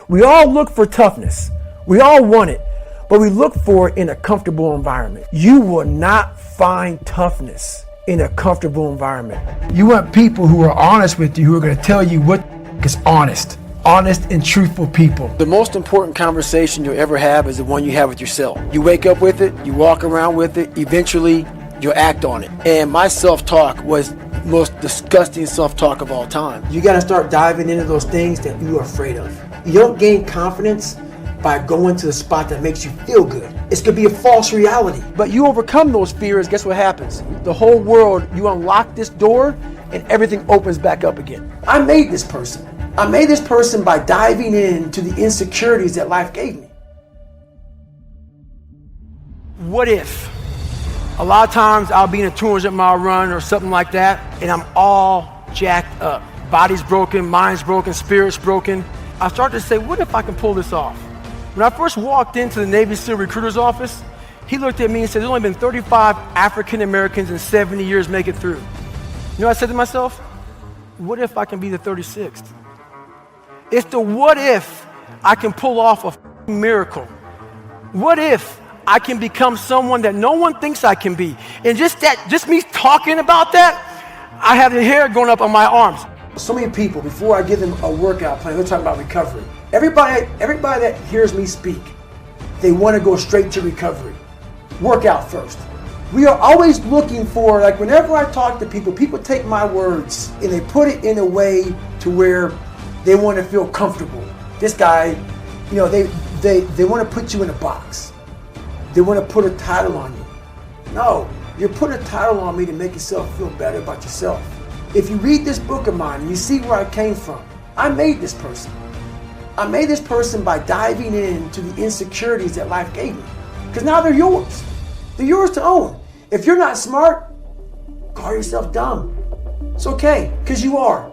We all look for toughness. We all want it, but we look for it in a comfortable environment. You will not find toughness in a comfortable environment. You want people who are honest with you, who are going to tell you what is honest. Honest and truthful people. The most important conversation you'll ever have is the one you have with yourself. You wake up with it, you walk around with it, eventually you'll act on it. And my self-talk was the most disgusting self-talk of all time. You got to start diving into those things that you are afraid of. You don't gain confidence by going to the spot that makes you feel good. It's going to be a false reality. But you overcome those fears, guess what happens? The whole world, you unlock this door and everything opens back up again. I made this person. I made this person by diving into the insecurities that life gave me. What if? A lot of times I'll be in a 200-mile run or something like that, and I'm all jacked up. Body's broken, mind's broken, spirit's broken. I start to say, what if I can pull this off? When I first walked into the Navy SEAL recruiter's office, he looked at me and said, there's only been 35 African Americans in 70 years make it through. You know what I said to myself? What if I can be the 36th? It's the what if I can pull off a miracle. What if I can become someone that no one thinks I can be? And just me talking about that, I have the hair going up on my arms. So many people, before I give them a workout plan, they're talking about recovery. Everybody that hears me speak, they want to go straight to recovery. Workout first. We are always looking for, like whenever I talk to people, people take my words and they put it in a way to where they want to feel comfortable. This guy, you know, they want to put you in a box. They want to put a title on you. No, you're putting a title on me to make yourself feel better about yourself. If you read this book of mine and you see where I came from, I made this person. I made this person by diving into the insecurities that life gave me. Because now they're yours. They're yours to own. If you're not smart, call yourself dumb. It's okay, because you are.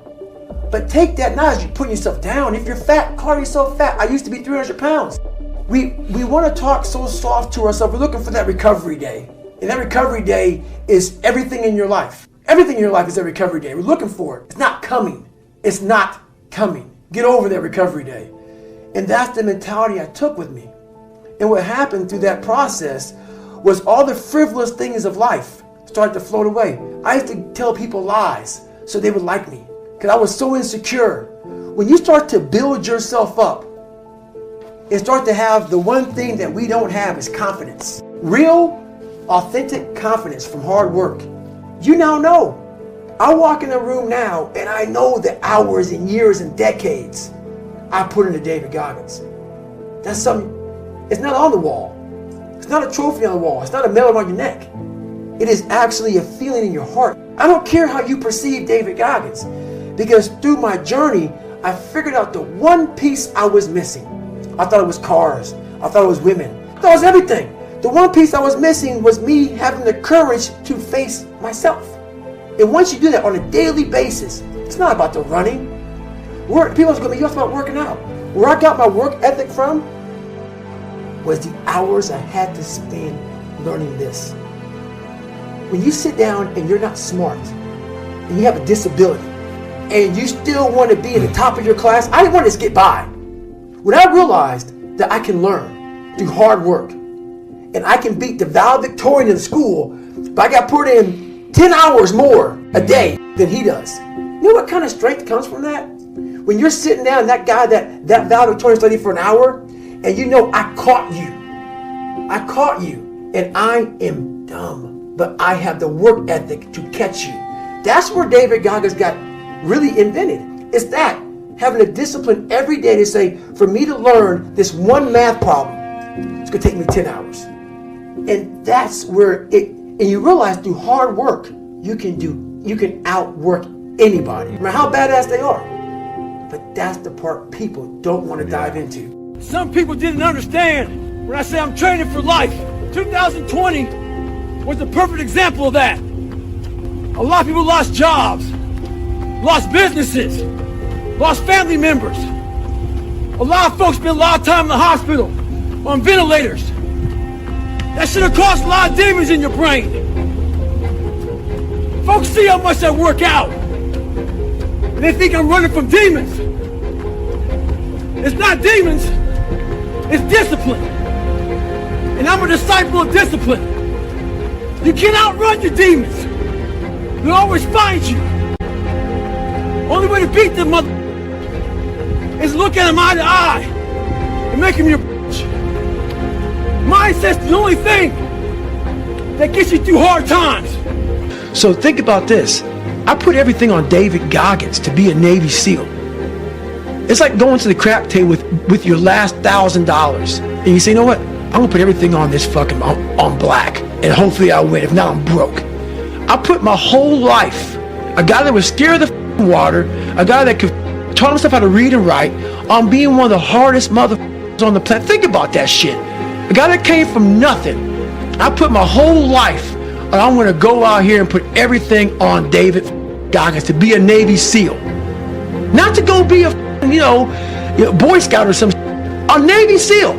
But take that not as you putting yourself down. If you're fat, call yourself fat. I used to be 300 pounds. We want to talk so soft to ourselves. We're looking for that recovery day. And that recovery day is everything in your life. Everything in your life is that recovery day. We're looking for it. It's not coming. It's not coming. Get over that recovery day. And that's the mentality I took with me. And what happened through that process was all the frivolous things of life started to float away. I used to tell people lies so they would like me. Because I was so insecure. When you start to build yourself up and start to have the one thing that we don't have is confidence. Real, authentic confidence from hard work. You now know. I walk in a room now and I know the hours and years and decades I put into David Goggins. That's something, it's not on the wall. It's not a trophy on the wall. It's not a medal around your neck. It is actually a feeling in your heart. I don't care how you perceive David Goggins. Because through my journey, I figured out the one piece I was missing. I thought it was cars. I thought it was women. I thought it was everything. The one piece I was missing was me having the courage to face myself. And once you do that on a daily basis, it's not about the running. People are going to be, you about working out. Where I got my work ethic from was the hours I had to spend learning this. When you sit down and you're not smart, and you have a disability, and you still want to be in the top of your class, I didn't want to just get by. When I realized that I can learn through hard work, and I can beat the valedictorian in school, but I got put in 10 hours more a day than he does. You know what kind of strength comes from that? When you're sitting down and that guy, that valedictorian studied for an hour, and you know I caught you, and I am dumb, but I have the work ethic to catch you. That's where David Goggins got really invented. It's that, having a discipline every day to say, for me to learn this one math problem, it's going to take me 10 hours. And that's where and you realize through hard work, you can outwork anybody, no matter how badass they are. But that's the part people don't want to dive into. Some people didn't understand when I say I'm training for life. 2020 was the perfect example of that. A lot of people lost jobs, lost businesses, lost family members. A lot of folks spent a lot of time in the hospital on ventilators. That should have caused a lot of damage in your brain. Folks see how much I work out, and they think I'm running from demons. It's not demons, it's discipline. And I'm a disciple of discipline. You can't outrun your demons. They'll always find you. Only way to beat them mother is look at them eye to eye and make them your bitch. Mindset's the only thing that gets you through hard times. So think about this. I put everything on David Goggins to be a Navy SEAL. It's like going to the crap table with your last $1,000. And you say, you know what? I'm gonna put everything on this fucking, on black. And hopefully I'll win. If not, I'm broke. I put my whole life, a guy that was scared of the water, a guy that could taught himself how to read and write, on being one of the hardest motherfuckers on the planet. Think about that shit. A guy that came from nothing. I put my whole life, and I'm gonna go out here and put everything on David Goggins to be a Navy SEAL. Not to go be a, Boy Scout or some a Navy SEAL.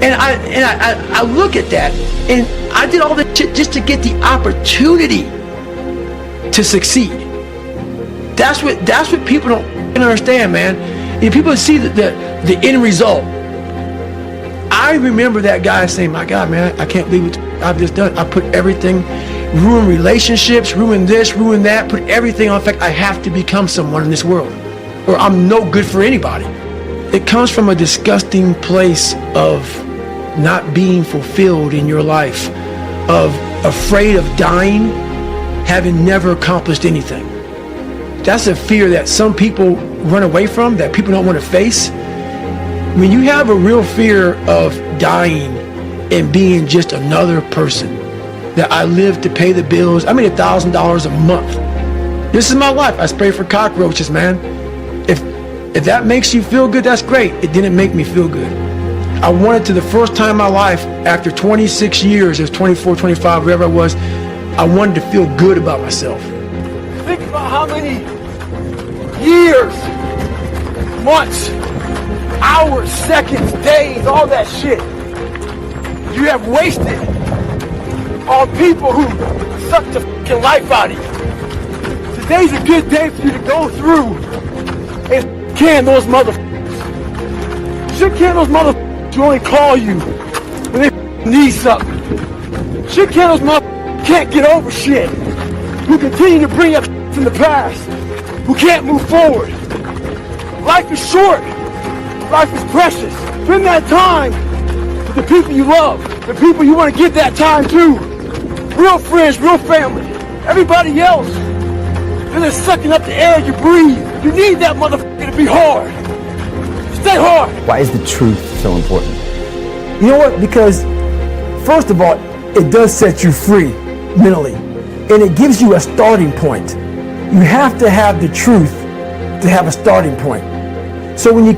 And I look at that, and I did all that shit just to get the opportunity to succeed. That's what people don't understand, man. And people see the end result. I remember that guy saying, my God, man, I can't believe what I've just done. I put everything, ruin relationships, ruin this, ruin that, put everything on. In fact, I have to become someone in this world, or I'm no good for anybody. It comes from a disgusting place of not being fulfilled in your life, of afraid of dying, having never accomplished anything. That's a fear that some people run away from, that people don't want to face. When you have a real fear of dying and being just another person, that I live to pay the bills, I made $1,000 a month. This is my life. I spray for cockroaches, man. If that makes you feel good, that's great. It didn't make me feel good. I wanted to, the first time in my life, after 26 years, it was 24, 25, whatever it was, I wanted to feel good about myself. Think about how many years, months, hours, seconds, days, all that shit you have wasted on people who sucked the fucking life out of you. Today's a good day for you to go through and can those motherfuckers. Shit can those motherfuckers who only call you when they need something. Shit can those motherfuckers who can't get over shit, who continue to bring up shit from the past, who can't move forward. Life is short. Life is precious. Spend that time with the people you love, the people you want to give that time to. Real friends, real family. Everybody else, they're just sucking up the air you breathe. You need that motherfucker to be hard. Stay hard. Why is the truth so important? You know what? Because, first of all, it does set you free mentally. And it gives you a starting point. You have to have the truth to have a starting point. So when you,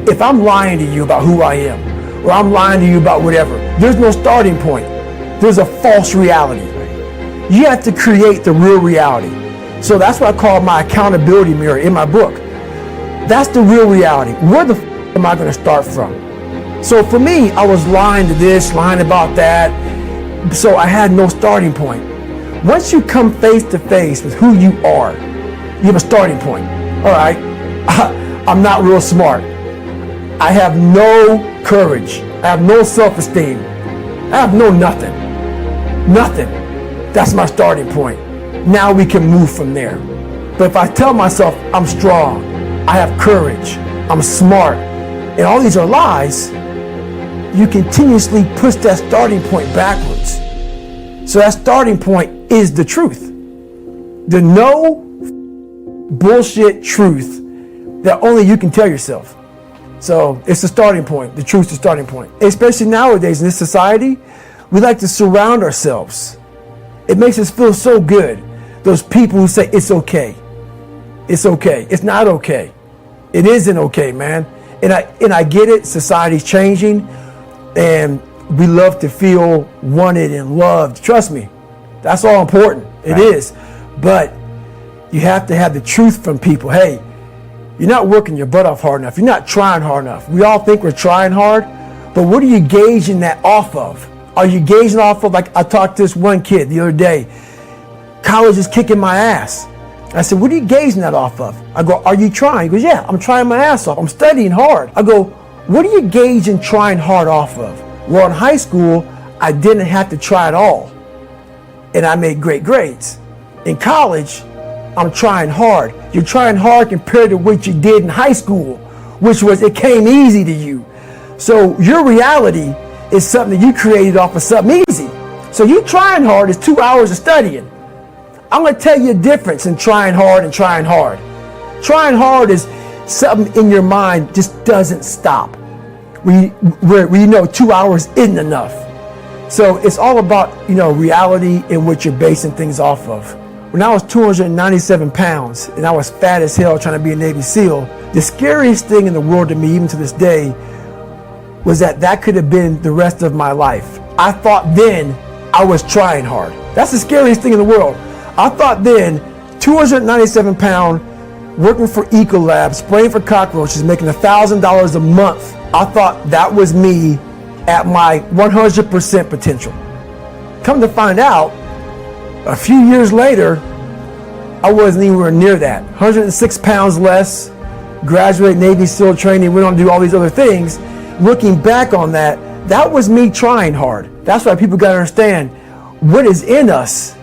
if I'm lying to you about who I am, or I'm lying to you about whatever, there's no starting point. There's a false reality. You have to create the real reality. So that's what I call my accountability mirror in my book. That's the real reality. Where the f am I going to start from? So for me, I was lying to this, lying about that. So I had no starting point. Once you come face to face with who you are, you have a starting point. All right, I'm not real smart. I have no courage. I have no self-esteem. I have no nothing. Nothing. That's my starting point. Now we can move from there. But if I tell myself I'm strong, I have courage, I'm smart, and all these are lies, you continuously push that starting point backwards. So that starting point is the truth. The no bullshit truth that only you can tell yourself. So it's the starting point. The truth's the starting point. Especially nowadays in this society, we like to surround ourselves. It makes us feel so good. Those people who say it's okay. It's okay. It's not okay. It isn't okay, man. And I get it. Society's changing, and we love to feel wanted and loved. Trust me, that's all important. It is. But you have to have the truth from people. Hey, you're not working your butt off hard enough. You're not trying hard enough. We all think we're trying hard, but what are you gauging that off of? Are you gauging off of, like I talked to this one kid the other day, college is kicking my ass. I said, what are you gauging that off of? I go, are you trying? He goes, yeah, I'm trying my ass off. I'm studying hard. I go, what are you gauging trying hard off of? Well, in high school, I didn't have to try at all, and I made great grades. In college, I'm trying hard. You're trying hard compared to what you did in high school, which was it came easy to you. So your reality is something that you created off of something easy. So you trying hard is 2 hours of studying. I'm going to tell you a difference in trying hard and trying hard. Trying hard is something in your mind just doesn't stop. Where you know 2 hours isn't enough. So it's all about, reality and what you're basing things off of. When I was 297 pounds and I was fat as hell trying to be a Navy SEAL, the scariest thing in the world to me, even to this day, was that could have been the rest of my life. I thought then I was trying hard. That's the scariest thing in the world. I thought then, 297 pound, working for Ecolab, spraying for cockroaches, making $1,000 a month. I thought that was me at my 100% potential. Come to find out, a few years later, I wasn't anywhere near that. 106 pounds less, graduated Navy SEAL training, went on to do all these other things. Looking back on that, that was me trying hard. That's why people got to understand what is in us.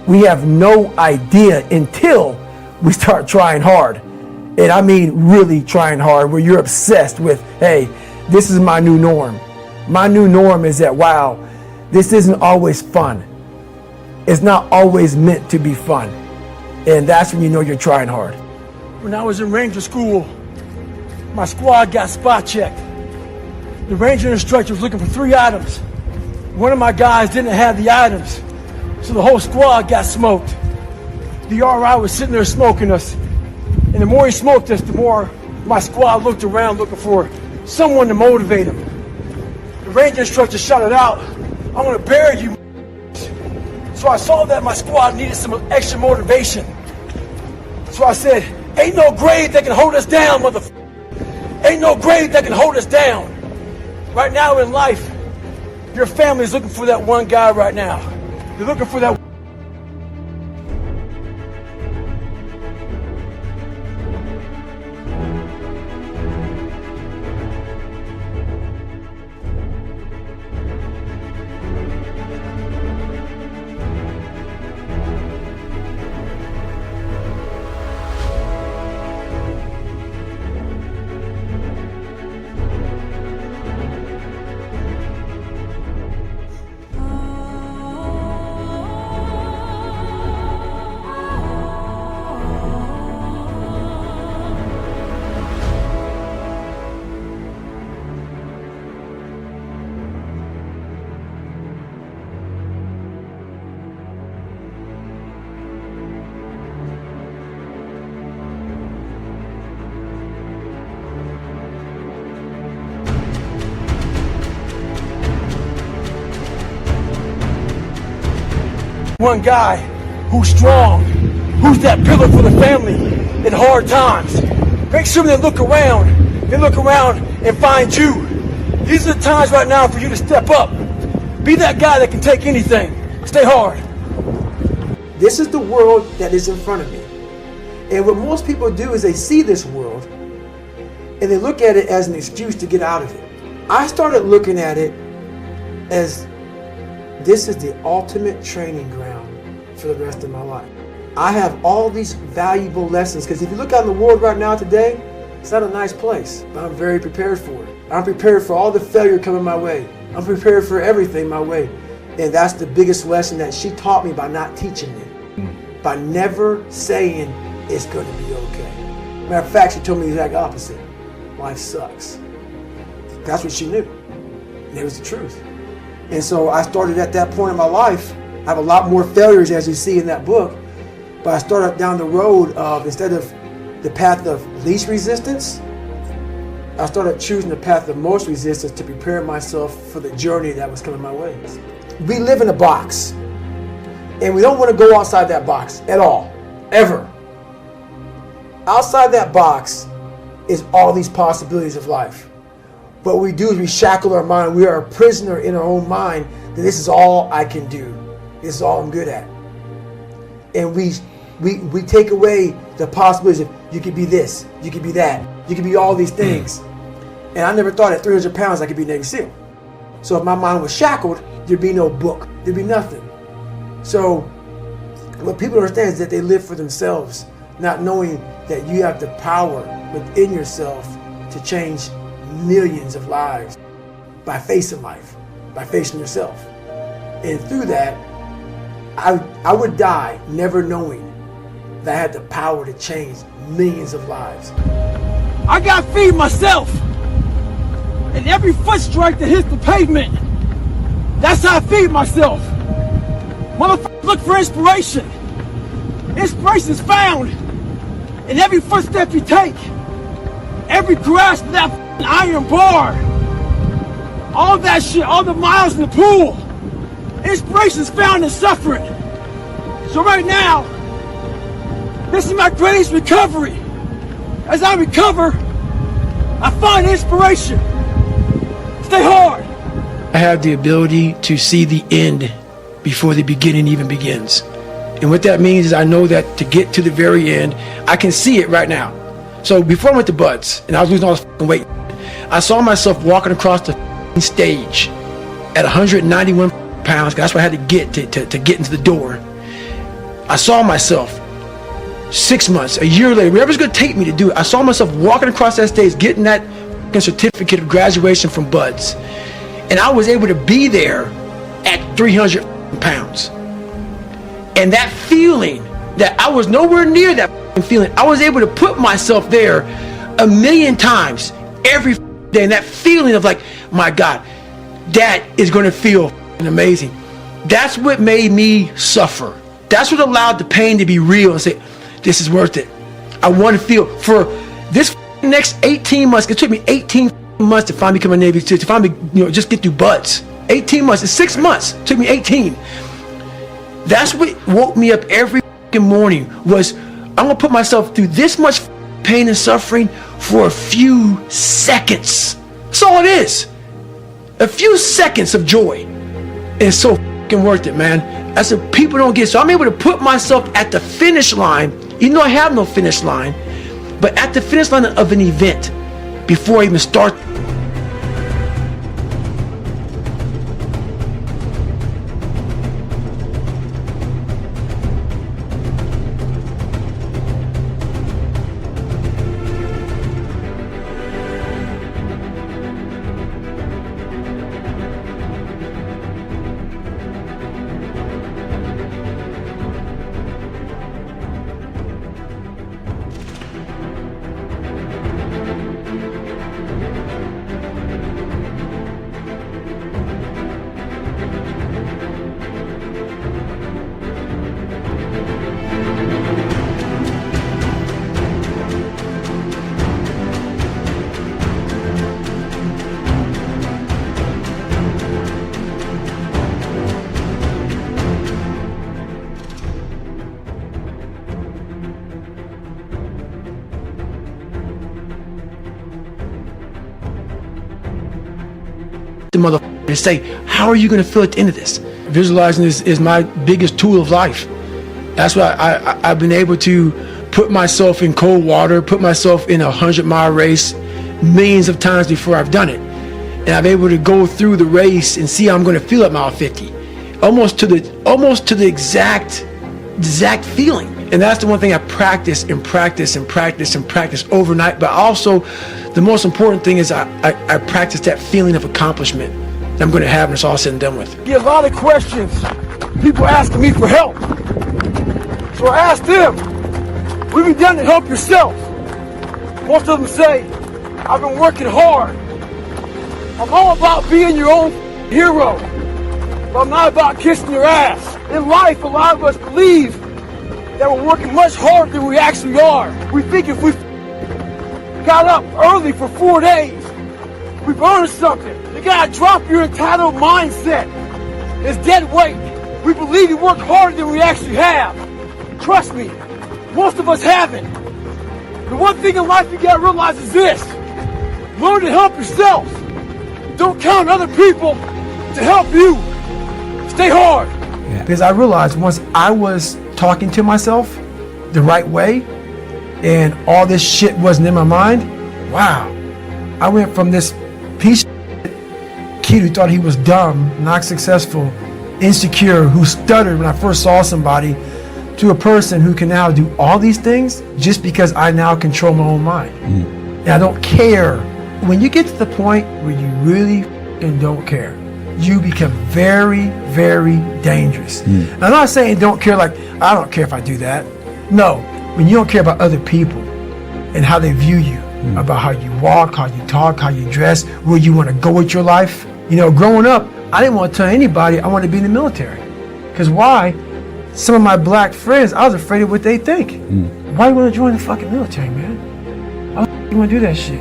We have no idea until we start trying hard. And I mean really trying hard, where you're obsessed with, hey, this is my new norm. My new norm is that, wow, this isn't always fun. It's not always meant to be fun. And that's when you know you're trying hard. When I was in Ranger school, my squad got spot checked. The Ranger instructor was looking for 3 items. One of my guys didn't have the items, so the whole squad got smoked. The RI was sitting there smoking us, and the more he smoked us, the more my squad looked around looking for someone to motivate him. The Ranger instructor shouted out, "I'm gonna bury you." So I saw that my squad needed some extra motivation. So I said, "Ain't no grave that can hold us down, motherfucker. Ain't no grave that can hold us down." Right now in life, your family is looking for that one guy right now. They're looking for that. One guy who's strong, who's that pillar for the family in hard times. Make sure they look around and find you. These are the times right now for you to step up. Be that guy that can take anything. Stay hard. This is the world that is in front of me. And what most people do is they see this world and they look at it as an excuse to get out of it. I started looking at it as this is the ultimate training ground for the rest of my life. I have all these valuable lessons, because if you look out in the world right now today, It's not a nice place, but I'm very prepared for it. I'm prepared for all the failure coming my way. I'm prepared for everything my way. And that's the biggest lesson that she taught me by not teaching me. By never saying it's going to be okay. Matter of fact, she told me the exact opposite. Life sucks. That's what she knew. And it was the truth. And so I started at that point in my life. I have a lot more failures, as you see in that book. But I started down the road of, instead of the path of least resistance, I started choosing the path of most resistance to prepare myself for the journey that was coming my way. We live in a box, and we don't want to go outside that box at all, ever. Outside that box is all these possibilities of life. What we do is we shackle our mind. We are a prisoner in our own mind that this is all I can do. This is all I'm good at. And we take away the possibilities of you could be this, you could be that, you could be all these things. And I never thought at 300 pounds I could be a Navy SEAL. So if my mind was shackled, there'd be no book, there'd be nothing. So what people don't understand is that they live for themselves, not knowing that you have the power within yourself to change millions of lives by facing life, by facing yourself. And through that, I would die never knowing that I had the power to change millions of lives. I gotta feed myself. And every foot strike that hits the pavement, that's how I feed myself. Motherfuckers look for inspiration. Inspiration is found in every footstep you take, every grasp of that iron bar, all that shit, all the miles in the pool. Inspiration is found in suffering. So right now, this is my greatest recovery. As I recover, I find inspiration. Stay hard. I have the ability to see the end before the beginning even begins. And what that means is I know that to get to the very end, I can see it right now. So before I went to Buds, and I was losing all this fucking weight, I saw myself walking across the stage at 191 pounds. That's what I had to get to get into the door. I saw myself 6 months, a year later, whatever's going to take me to do it. I saw myself walking across that stage, getting that certificate of graduation from Buds. And I was able to be there at 300 pounds. And that feeling that I was nowhere near that feeling, I was able to put myself there 1,000,000 times every day. And that feeling of like, my God, that is going to feel amazing. That's what made me suffer. That's what allowed the pain to be real and say, this is worth it. I want to feel for this next 18 months. It took me 18 months to finally become a Navy SEAL, to finally, just get through Buds. 18 months. It's 6 months. It took me 18. That's what woke me up every morning was, I'm going to put myself through this much pain and suffering for a few seconds. That's all it is. A few seconds of joy. And it's so worth it, man. That's what people don't get. So I'm able to put myself at the finish line, even though I have no finish line, but at the finish line of an event before I even start. The motherfucker and say, how are you going to feel at the end of this? Visualizing is my biggest tool of life. That's why I've been able to put myself in cold water, put myself in a 100-mile race millions of times before I've done it. And I'm able to go through the race and see how I'm going to feel at mile 50. Almost to the exact feeling. And that's the one thing I practice and practice and practice and practice overnight. But also, the most important thing is I practice that feeling of accomplishment that I'm going to have when it's all said and done with. I get a lot of questions. People asking me for help. So I asked them, what have you done to help yourself? Most of them say, I've been working hard. I'm all about being your own hero. But I'm not about kissing your ass. In life, a lot of us believe that we're working much harder than we actually are. We think if we got up early for 4 days, we've earned something. You gotta drop your entitled mindset. It's dead weight. We believe we work harder than we actually have. Trust me, most of us haven't. The one thing in life you gotta realize is this. Learn to help yourself. Don't count on other people to help you. Stay hard. Yeah. Because I realized once I was talking to myself the right way and all this shit wasn't in my mind, wow. I went from this piece of kid who thought he was dumb, not successful, insecure, who stuttered when I first saw somebody, to a person who can now do all these things just because I now control my own mind. And I don't care. When you get to the point where you really don't care, you become very, very dangerous. I'm not saying don't care like, I don't care if I do that. No, when you don't care about other people and how they view you, about how you walk, how you talk, how you dress, where you want to go with your life. You know, growing up, I didn't want to tell anybody I wanted to be in the military. Because why? Some of my black friends, I was afraid of what they think. Why you want to join the fucking military, man? Why you want to do that shit?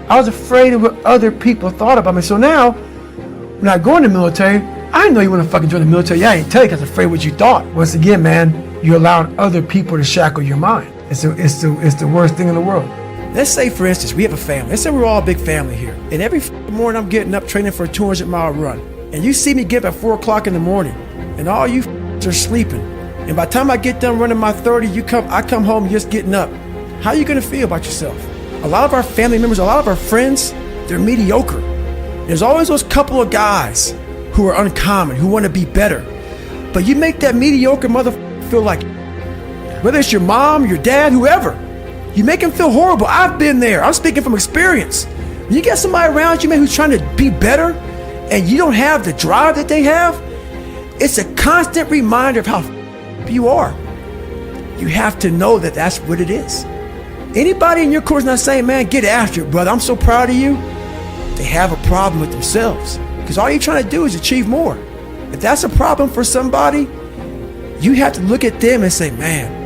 I was afraid of what other people thought about me. So now, when I go in the military, I didn't know you want to fucking join the military. Yeah, I didn't tell you because I was afraid of what you thought. Once again, man, you're allowing other people to shackle your mind. It's the worst thing in the world. Let's say, for instance, we have a family. Let's say we're all a big family here. And every morning I'm getting up training for a 200-mile run. And you see me get up at 4 o'clock in the morning. And all you are sleeping. And by the time I get done running my 30, I come home just getting up. How are you going to feel about yourself? A lot of our family members, a lot of our friends, they're mediocre. There's always those couple of guys who are uncommon, who want to be better. But you make that mediocre motherfucker feel like, whether it's your mom, your dad, whoever, you make him feel horrible. I've been there. I'm speaking from experience. When you get somebody around you, man, who's trying to be better, and you don't have the drive that they have, it's a constant reminder of how you are. You have to know that that's what it is. Anybody in your course not saying, man, get after it, brother, I'm so proud of you, they have a problem with themselves. Because all you're trying to do is achieve more. If that's a problem for somebody, you have to look at them and say, man,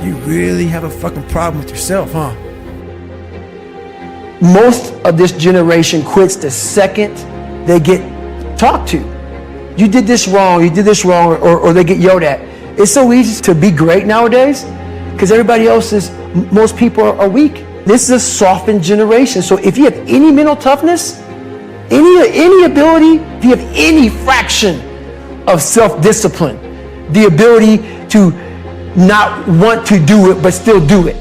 you really have a fucking problem with yourself, huh? Most of this generation quits the second they get talked to. You did this wrong, or they get yelled at. It's so easy to be great nowadays because everybody else is, most people are weak. This is a softened generation. So if you have any mental toughness, any ability, if you have any fraction of self-discipline, the ability to not want to do it but still do it,